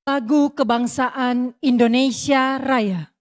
Lagu Kebangsaan Indonesia Raya.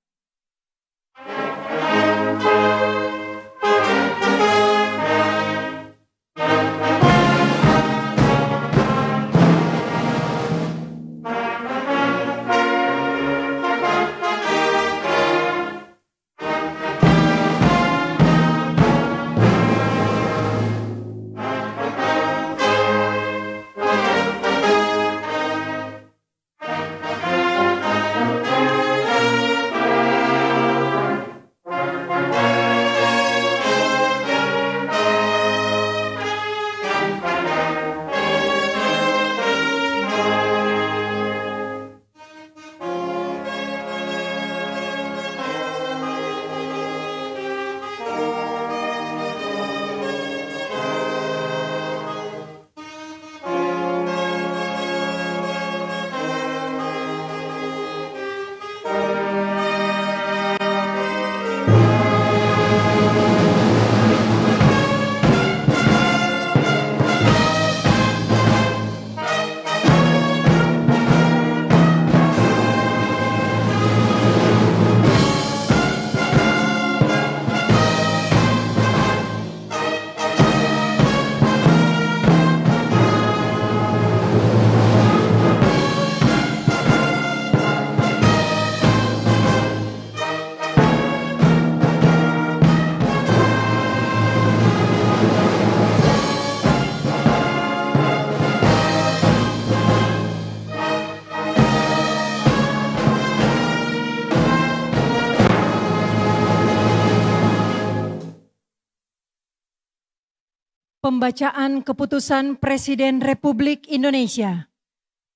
Pembacaan Keputusan Presiden Republik Indonesia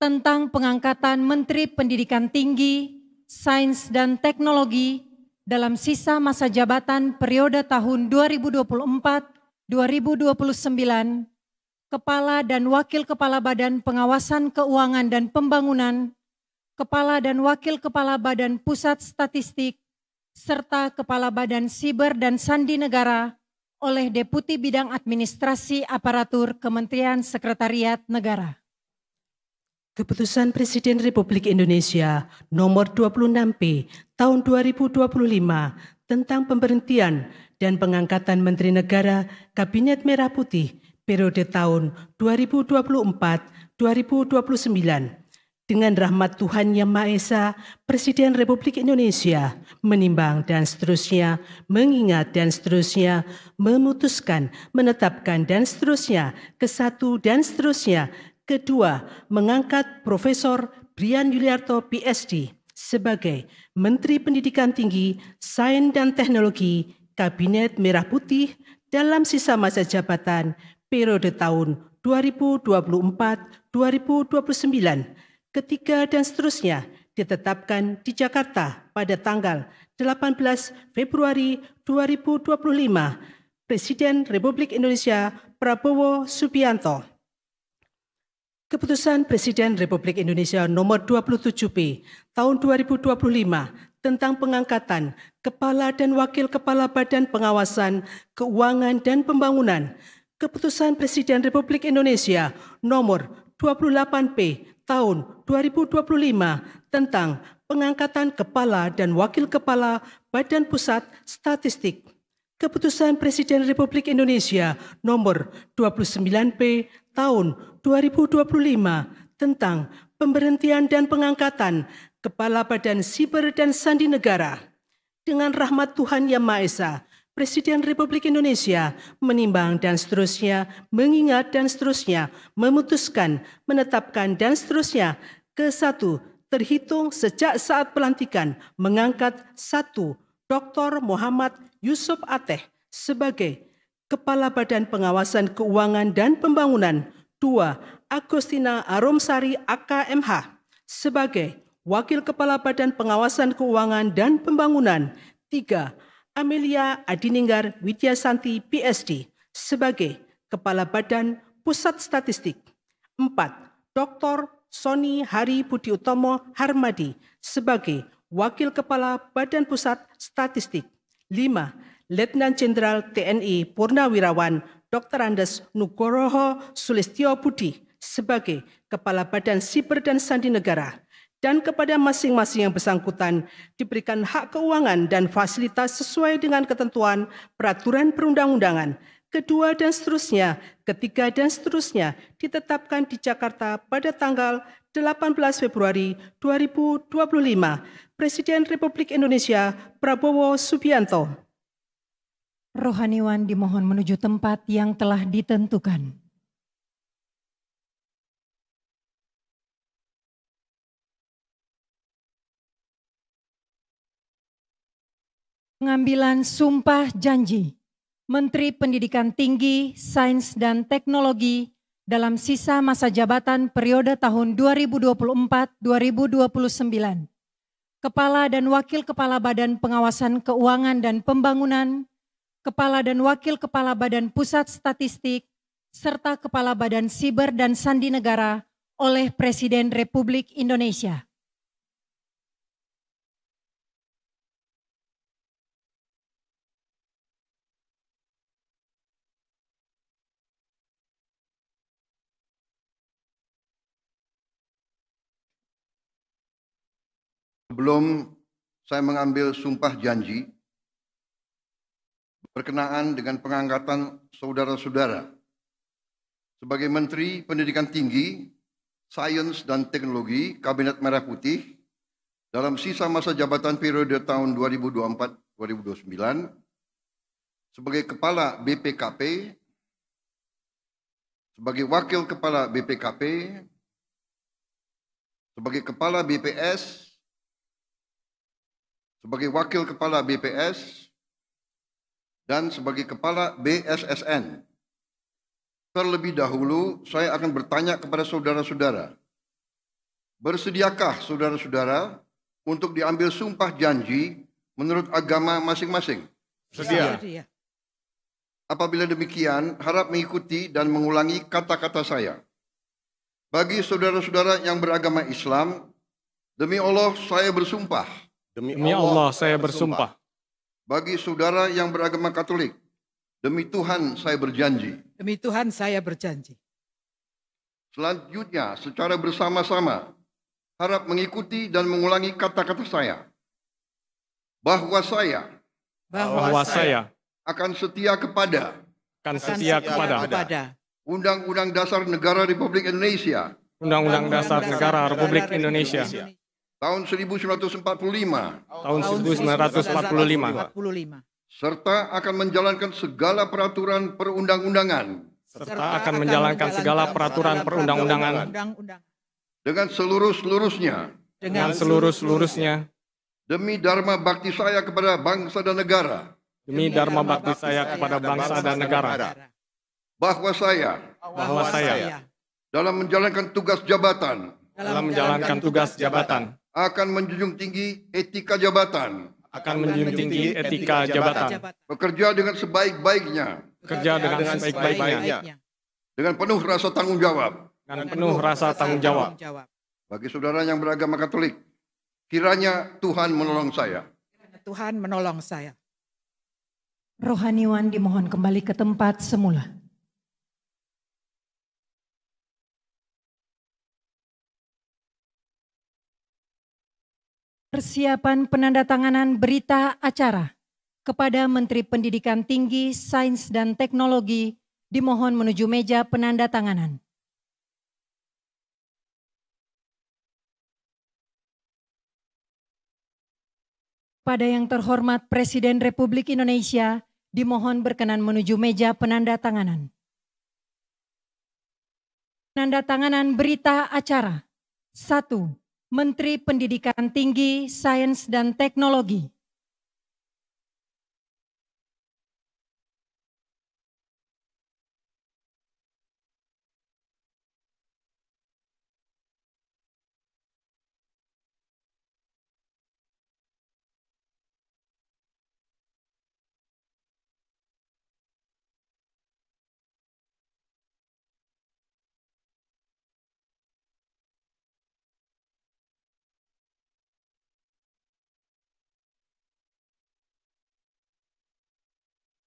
tentang pengangkatan Menteri Pendidikan Tinggi, Sains dan Teknologi dalam sisa masa jabatan periode tahun 2024-2029, Kepala dan Wakil Kepala Badan Pengawasan Keuangan dan Pembangunan, Kepala dan Wakil Kepala Badan Pusat Statistik, serta Kepala Badan Siber dan Sandi Negara oleh Deputi Bidang Administrasi Aparatur Kementerian Sekretariat Negara. Keputusan Presiden Republik Indonesia Nomor 26P Tahun 2025 tentang pemberhentian dan pengangkatan Menteri Negara Kabinet Merah Putih periode tahun 2024-2029. Dengan rahmat Tuhan Yang Maha Esa, Presiden Republik Indonesia menimbang dan seterusnya, mengingat dan seterusnya, memutuskan, menetapkan dan seterusnya, kesatu dan seterusnya. Kedua, mengangkat Profesor Brian Yuliarto PhD sebagai Menteri Pendidikan Tinggi, Sains dan Teknologi Kabinet Merah Putih dalam sisa masa jabatan periode tahun 2024-2029. Ketiga dan seterusnya ditetapkan di Jakarta pada tanggal 18 Februari 2025. Presiden Republik Indonesia Prabowo Subianto. Keputusan Presiden Republik Indonesia Nomor 27P Tahun 2025 tentang pengangkatan Kepala dan Wakil Kepala Badan Pengawasan Keuangan dan Pembangunan. Keputusan Presiden Republik Indonesia Nomor 28P Tahun 2025 tentang pengangkatan Kepala dan Wakil Kepala Badan Pusat Statistik. Keputusan Presiden Republik Indonesia Nomor 29P Tahun 2025 tentang pemberhentian dan pengangkatan Kepala Badan Siber dan Sandi Negara. Dengan rahmat Tuhan Yang Maha Esa, Presiden Republik Indonesia menimbang dan seterusnya, mengingat dan seterusnya, memutuskan, menetapkan dan seterusnya. Kesatu, terhitung sejak saat pelantikan mengangkat 1. Dr. Muhammad Yusuf Ateh sebagai Kepala Badan Pengawasan Keuangan dan Pembangunan. 2. Agustina Aromsari AKMH sebagai Wakil Kepala Badan Pengawasan Keuangan dan Pembangunan. 3. Amelia Adininggar Widyasanti PhD sebagai Kepala Badan Pusat Statistik. 4. Dr. Sony Hari Budi Utomo Harmadi sebagai Wakil Kepala Badan Pusat Statistik. 5. Letnan Jenderal TNI Purnawirawan Dr. Andes Nugroho Sulistyo Budi sebagai Kepala Badan Siber dan Sandi Negara. dan kepada masing-masing yang bersangkutan diberikan hak keuangan dan fasilitas sesuai dengan ketentuan peraturan perundang-undangan. Kedua dan seterusnya, ketiga dan seterusnya ditetapkan di Jakarta pada tanggal 18 Februari 2025. Presiden Republik Indonesia Prabowo Subianto. Rohaniwan dimohon menuju tempat yang telah ditentukan. Pengambilan sumpah janji Menteri Pendidikan Tinggi, Sains dan Teknologi dalam sisa masa jabatan periode tahun 2024-2029. Kepala dan Wakil Kepala Badan Pengawasan Keuangan dan Pembangunan, Kepala dan Wakil Kepala Badan Pusat Statistik, serta Kepala Badan Siber dan Sandi Negara oleh Presiden Republik Indonesia. Sebelum saya mengambil sumpah janji berkenaan dengan pengangkatan saudara-saudara sebagai Menteri Pendidikan Tinggi, Sains dan Teknologi Kabinet Merah Putih dalam sisa masa jabatan periode tahun 2024-2029, sebagai Kepala BPKP, sebagai Wakil Kepala BPKP, sebagai Kepala BPS, sebagai Wakil Kepala BPS, dan sebagai Kepala BSSN. Terlebih dahulu, saya akan bertanya kepada saudara-saudara, bersediakah saudara-saudara untuk diambil sumpah janji menurut agama masing-masing? Sedia. Apabila demikian, harap mengikuti dan mengulangi kata-kata saya. Bagi saudara-saudara yang beragama Islam, demi Allah saya bersumpah. Demi Allah saya bersumpah. Bagi saudara yang beragama Katolik, demi Tuhan saya berjanji. Demi Tuhan saya berjanji. Selanjutnya, secara bersama-sama, harap mengikuti dan mengulangi kata-kata saya. Bahwa saya akan setia kepada Undang-Undang Dasar Negara Republik Indonesia. Undang-Undang Dasar Negara Republik Indonesia. Tahun 1945. Tahun 1945. Serta akan menjalankan segala peraturan perundang-undangan. Serta akan menjalankan segala peraturan perundang-undangan. Dengan seluruh-seluruhnya. Dengan seluruh-seluruhnya. Demi dharma bakti saya kepada bangsa dan negara. Demi dharma bakti saya kepada bangsa dan negara. Bahwa saya. Dalam menjalankan tugas jabatan. Akan menjunjung tinggi etika jabatan. Bekerja dengan sebaik-baiknya. Dengan penuh rasa tanggung jawab. Bagi saudara yang beragama Katolik, kiranya Tuhan menolong saya. Rohaniwan dimohon kembali ke tempat semula. Persiapan penandatanganan berita acara kepada Menteri Pendidikan Tinggi, Sains dan Teknologi dimohon menuju meja penandatanganan. Pada yang terhormat Presiden Republik Indonesia dimohon berkenan menuju meja penandatanganan. Penandatanganan berita acara. 1. Menteri Pendidikan Tinggi, Sains dan Teknologi.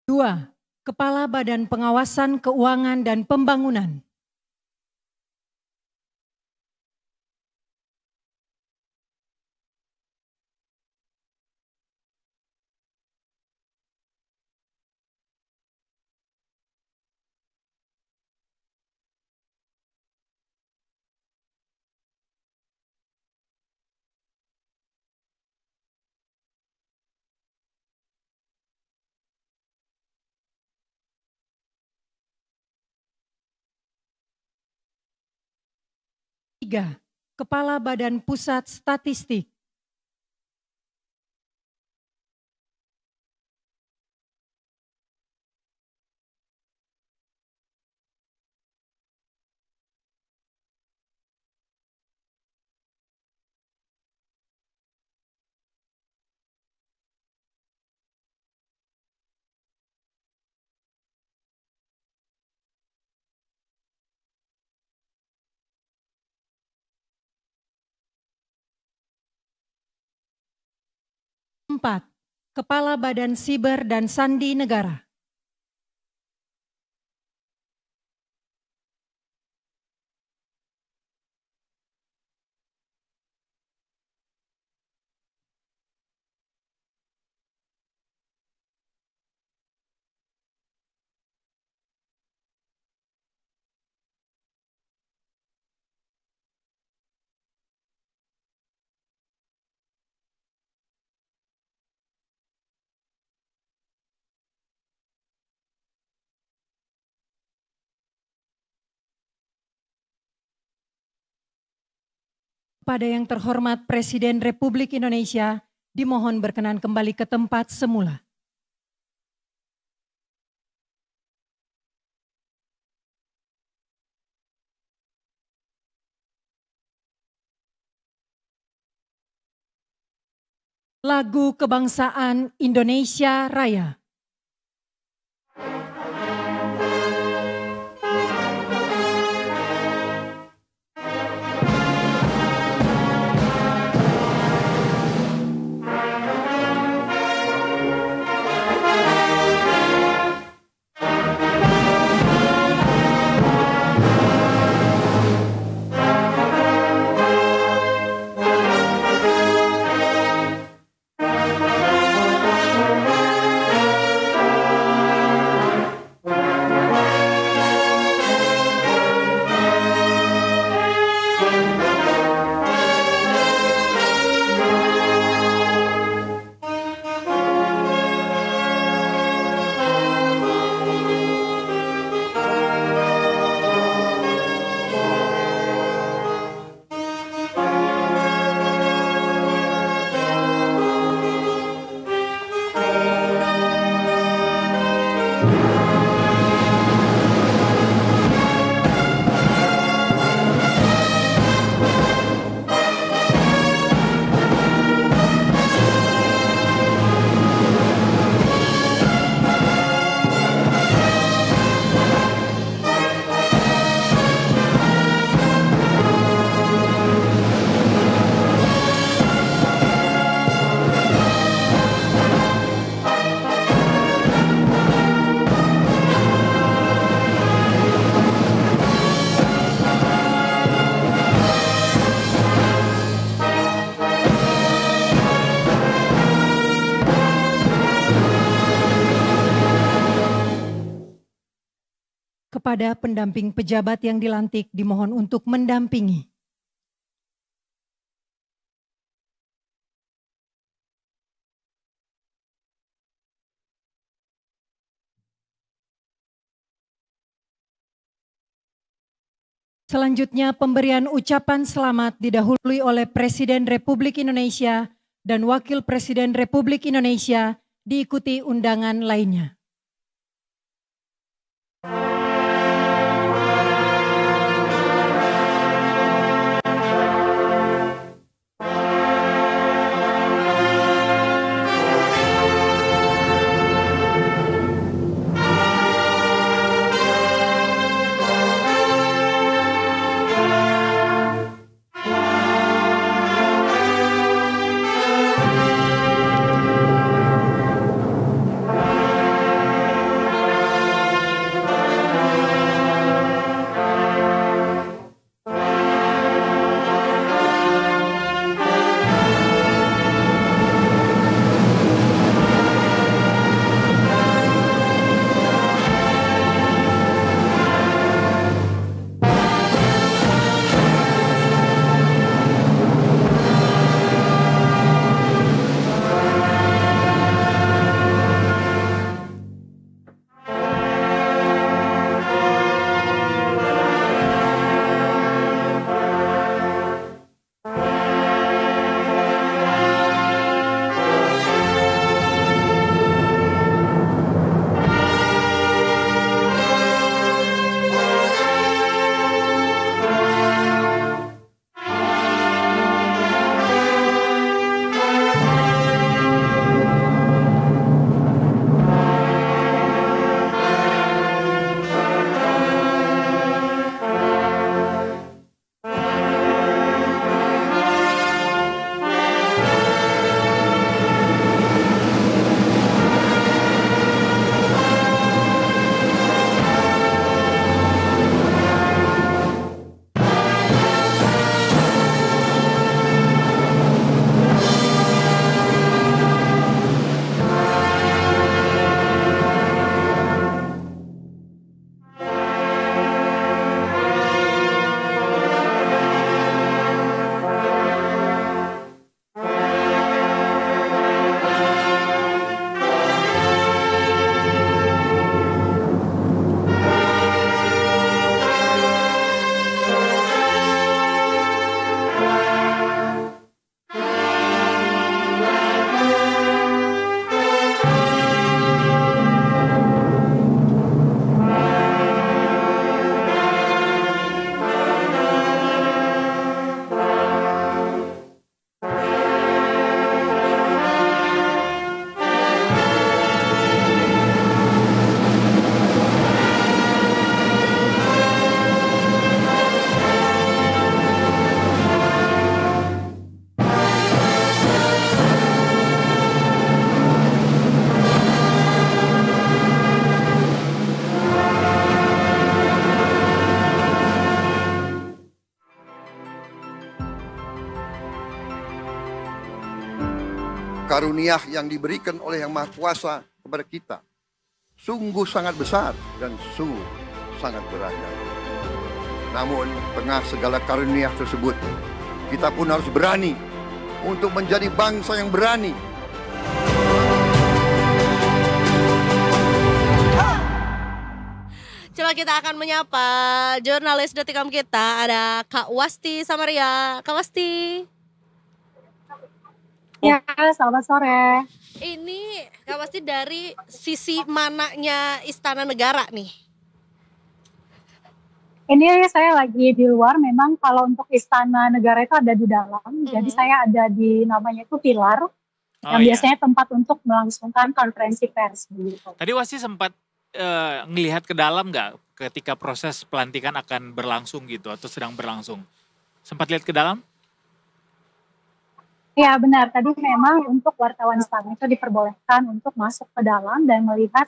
Dua, Kepala Badan Pengawasan Keuangan dan Pembangunan. 3. Kepala Badan Pusat Statistik. Empat. Kepala Badan Siber dan Sandi Negara. Kepada yang terhormat Presiden Republik Indonesia, dimohon berkenan kembali ke tempat semula. Lagu Kebangsaan Indonesia Raya. Kepada pendamping pejabat yang dilantik dimohon untuk mendampingi. Selanjutnya pemberian ucapan selamat didahului oleh Presiden Republik Indonesia dan Wakil Presiden Republik Indonesia diikuti undangan lainnya. karunia yang diberikan oleh Yang Maha Kuasa kepada kita sungguh sangat besar dan sungguh sangat beragam. Namun, tengah segala karunia tersebut, kita pun harus berani untuk menjadi bangsa yang berani. Coba kita akan menyapa jurnalis Detikam kita, ada Kak Wasti Samaria. Kak Wasti. Ya, selamat sore. Ini Kak Wasti dari sisi mananya Istana Negara nih? Ini saya lagi di luar, memang kalau untuk Istana Negara itu ada di dalam, jadi saya ada di namanya itu pilar, yang biasanya tempat untuk melangsungkan konferensi pers. Gitu. Tadi Wasti sempat ngelihat ke dalam nggak ketika proses pelantikan akan berlangsung gitu atau sedang berlangsung? Sempat lihat ke dalam? Ya benar, tadi memang untuk wartawan istana itu diperbolehkan untuk masuk ke dalam dan melihat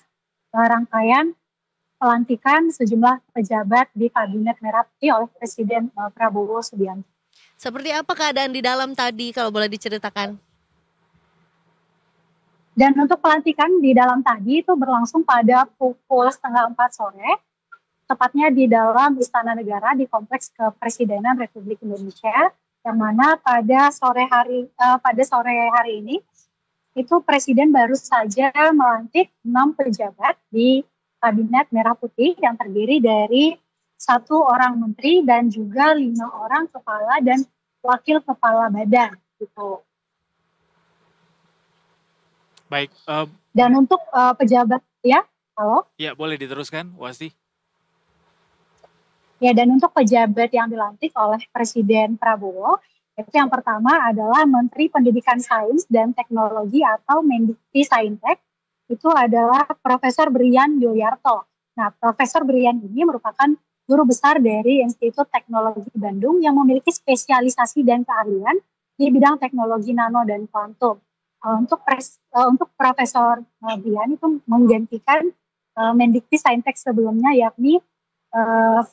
rangkaian pelantikan sejumlah pejabat di Kabinet Merah Putih oleh Presiden Prabowo Subianto. Seperti apa keadaan di dalam tadi kalau boleh diceritakan? Dan untuk pelantikan di dalam tadi itu berlangsung pada pukul 3:30 sore, tepatnya di dalam Istana Negara di Kompleks Kepresidenan Republik Indonesia, yang mana pada sore hari ini itu Presiden baru saja melantik 6 pejabat di Kabinet Merah Putih yang terdiri dari 1 orang menteri dan juga 5 orang kepala dan wakil kepala badan gitu. Baik. Dan untuk pejabat, ya, halo? Ya, boleh diteruskan, Wasti. Ya, dan untuk pejabat yang dilantik oleh Presiden Prabowo, itu yang pertama adalah Menteri Pendidikan Sains dan Teknologi atau Mendikti Saintek, itu adalah Profesor Brian Yuliarto. Nah, Profesor Brian ini merupakan guru besar dari Institut Teknologi Bandung yang memiliki spesialisasi dan keahlian di bidang teknologi nano dan kuantum. Untuk Profesor Brian itu menggantikan Mendikti Saintek sebelumnya yakni Bapak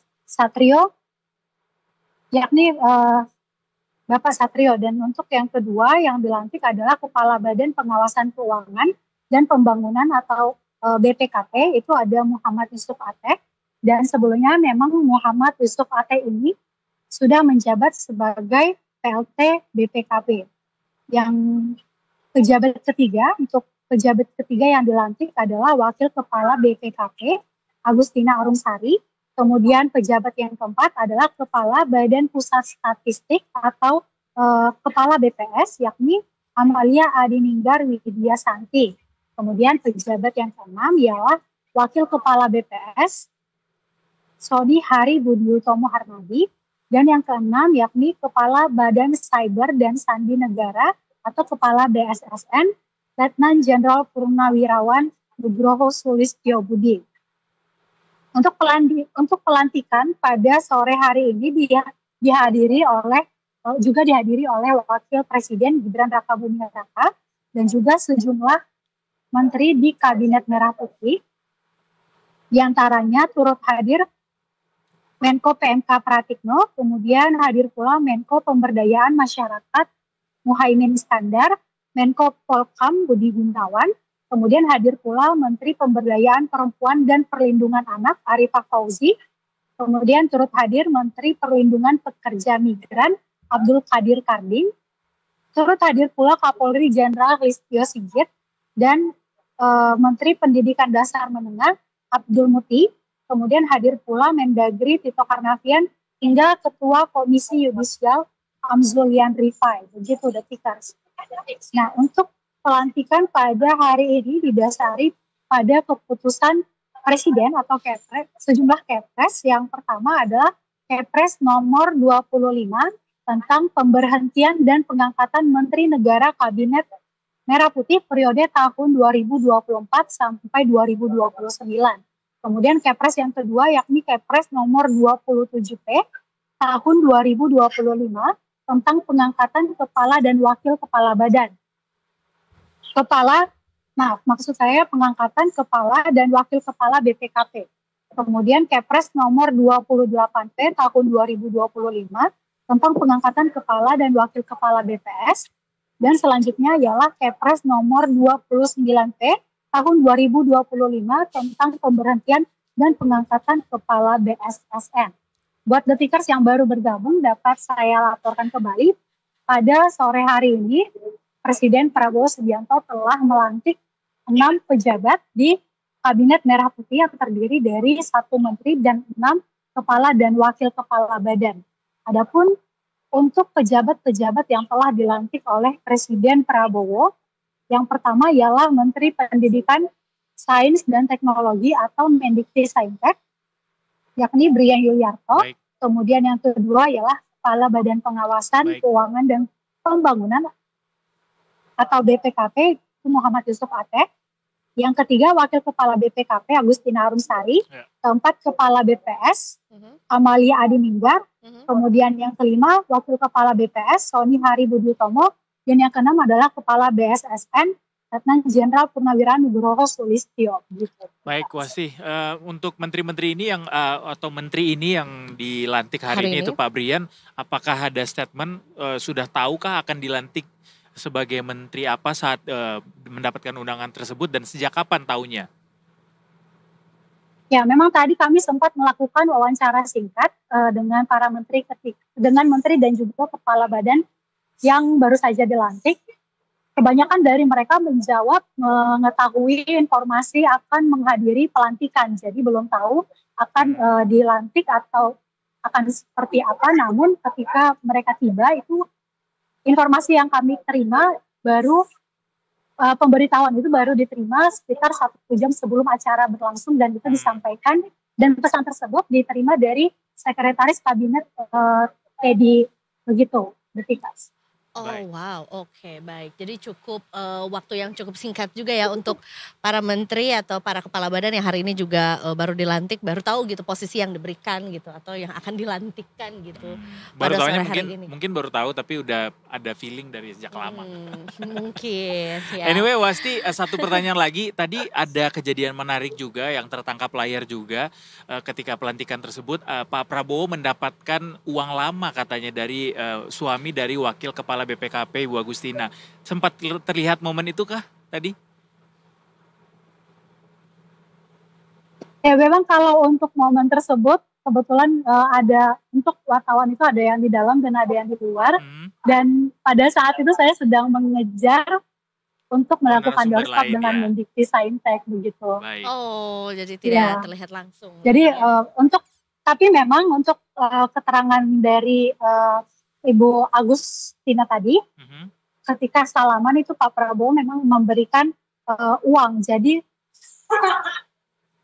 Satrio. Dan untuk yang kedua yang dilantik adalah Kepala Badan Pengawasan Keuangan dan Pembangunan atau BPKP, itu ada Muhammad Yusuf Ateh. Dan sebelumnya memang Muhammad Yusuf Ateh ini sudah menjabat sebagai PLT BPKP. Yang untuk pejabat ketiga yang dilantik adalah Wakil Kepala BPKP Agustina Arumsari. Kemudian pejabat yang keempat adalah Kepala Badan Pusat Statistik atau Kepala BPS yakni Amalia Adininggar Widya Santi. Kemudian pejabat yang keenam ialah Wakil Kepala BPS Sodi Hari Budi Utomo Harmadi. Dan yang keenam yakni Kepala Badan Cyber dan Sandi Negara atau Kepala BSSN Letnan Jenderal Purnawirawan Nugroho Sulistyo Budi. Untuk pelantikan pada sore hari ini dihadiri oleh Wakil Presiden Gibran Rakabuming Raka dan juga sejumlah menteri di Kabinet Merah Putih. Di antaranya turut hadir Menko PMK Pratikno, kemudian hadir pula Menko Pemberdayaan Masyarakat Muhaimin Iskandar, Menko Polkam Budi Gunawan, kemudian hadir pula Menteri Pemberdayaan Perempuan dan Perlindungan Anak Arifah Fauzi, kemudian turut hadir Menteri Perlindungan Pekerja Migran Abdul Qadir Karding, turut hadir pula Kapolri Jenderal Listio Sigit, dan Menteri Pendidikan Dasar Menengah Abdul Muti, kemudian hadir pula Mendagri Tito Karnavian hingga Ketua Komisi Yudisial Amzulian Rifai. Begitu Detikers. Nah, untuk pelantikan pada hari ini didasari pada keputusan Presiden atau Kepres, sejumlah Kepres. Yang pertama adalah Kepres nomor 25 tentang pemberhentian dan pengangkatan Menteri Negara Kabinet Merah Putih periode tahun 2024 sampai 2029. Kemudian Kepres yang kedua yakni Kepres nomor 27P tahun 2025 tentang pengangkatan kepala dan wakil kepala badan. Maksud saya pengangkatan kepala dan wakil kepala BPKP. Kemudian Kepres nomor 28P tahun 2025 tentang pengangkatan kepala dan wakil kepala BPS. Dan selanjutnya ialah Kepres nomor 29P tahun 2025 tentang pemberhentian dan pengangkatan kepala BSSN. Buat detikers yang baru bergabung dapat saya laporkan kembali pada sore hari ini Presiden Prabowo Subianto telah melantik 6 pejabat di Kabinet Merah Putih yang terdiri dari 1 menteri dan 6 kepala dan wakil kepala badan. Adapun untuk pejabat-pejabat yang telah dilantik oleh Presiden Prabowo, yang pertama ialah Menteri Pendidikan, Sains dan Teknologi atau Mendikti-Saintek, yakni Brian Yuliarto. Baik. Kemudian yang kedua ialah Kepala Badan Pengawasan Baik. Keuangan dan Pembangunan atau BPKP itu Muhammad Yusuf Ateh. Yang ketiga Wakil Kepala BPKP Agustina Arumsari. Ya. Keempat Kepala BPS Amalia Adininggar. Kemudian yang kelima Wakil Kepala BPS Sony Hari Budutomo. Dan yang keenam adalah Kepala BSSN Letnan Jenderal Purnawirawan Nugroho Sulistyo. Gitu. Baik, Wasti. Untuk menteri-menteri ini yang atau menteri ini yang dilantik hari ini itu Pak Brian, apakah ada statement sudah tahukah akan dilantik sebagai menteri apa saat mendapatkan undangan tersebut dan sejak kapan tahunya? Ya, memang tadi kami sempat melakukan wawancara singkat dengan para menteri dengan menteri dan juga kepala badan yang baru saja dilantik. Kebanyakan dari mereka menjawab mengetahui informasi akan menghadiri pelantikan, jadi belum tahu akan dilantik atau akan seperti apa. Namun ketika mereka tiba itu informasi yang kami terima baru pemberitahuan itu baru diterima sekitar 1 jam sebelum acara berlangsung dan itu disampaikan dan pesan tersebut diterima dari Sekretaris Kabinet Teddy begitu, Detikas. Oh wow, oke, baik. Jadi cukup waktu yang cukup singkat juga ya untuk para menteri atau para kepala badan yang hari ini juga baru dilantik, baru tahu gitu posisi yang diberikan gitu atau yang akan dilantikkan gitu. Baru pada tahunya sore hari ini. mungkin baru tahu tapi udah ada feeling dari sejak lama. Mungkin ya. Anyway, Wasti, satu pertanyaan lagi. Tadi ada kejadian menarik juga yang tertangkap layar juga ketika pelantikan tersebut. Pak Prabowo mendapatkan uang lama katanya dari suami dari wakil kepala BPKP Ibu Agustina. Sempat terlihat momen itu kah tadi? Ya memang kalau untuk momen tersebut kebetulan ada untuk wartawan itu ada yang di dalam dan ada yang di luar. Dan pada saat itu saya sedang mengejar untuk melakukan doorstop dengan Mendikti-Saintek begitu. Baik. Oh, jadi tidak terlihat langsung. Jadi tapi memang untuk keterangan dari Ibu Agustina tadi, ketika salaman itu Pak Prabowo memang memberikan uang. Jadi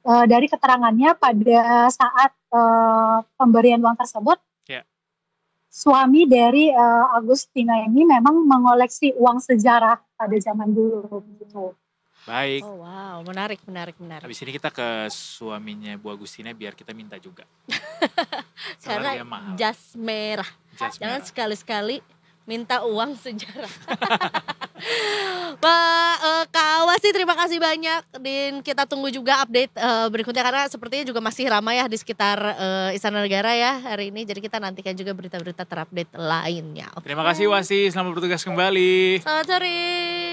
dari keterangannya pada saat pemberian uang tersebut, suami dari Agustina ini memang mengoleksi uang sejarah pada zaman dulu. Gitu. Baik. Oh wow, menarik. Habis ini kita ke suaminya Bu Agustina biar kita minta juga. Karena jas merah. Jangan sekali-sekali minta uang sejarah. Kak Wasti terima kasih banyak dan kita tunggu juga update berikutnya karena sepertinya juga masih ramai ya di sekitar Istana Negara ya hari ini. Jadi kita nantikan juga berita-berita terupdate lainnya. Terima kasih Wasti, selamat bertugas kembali. Selamat sore.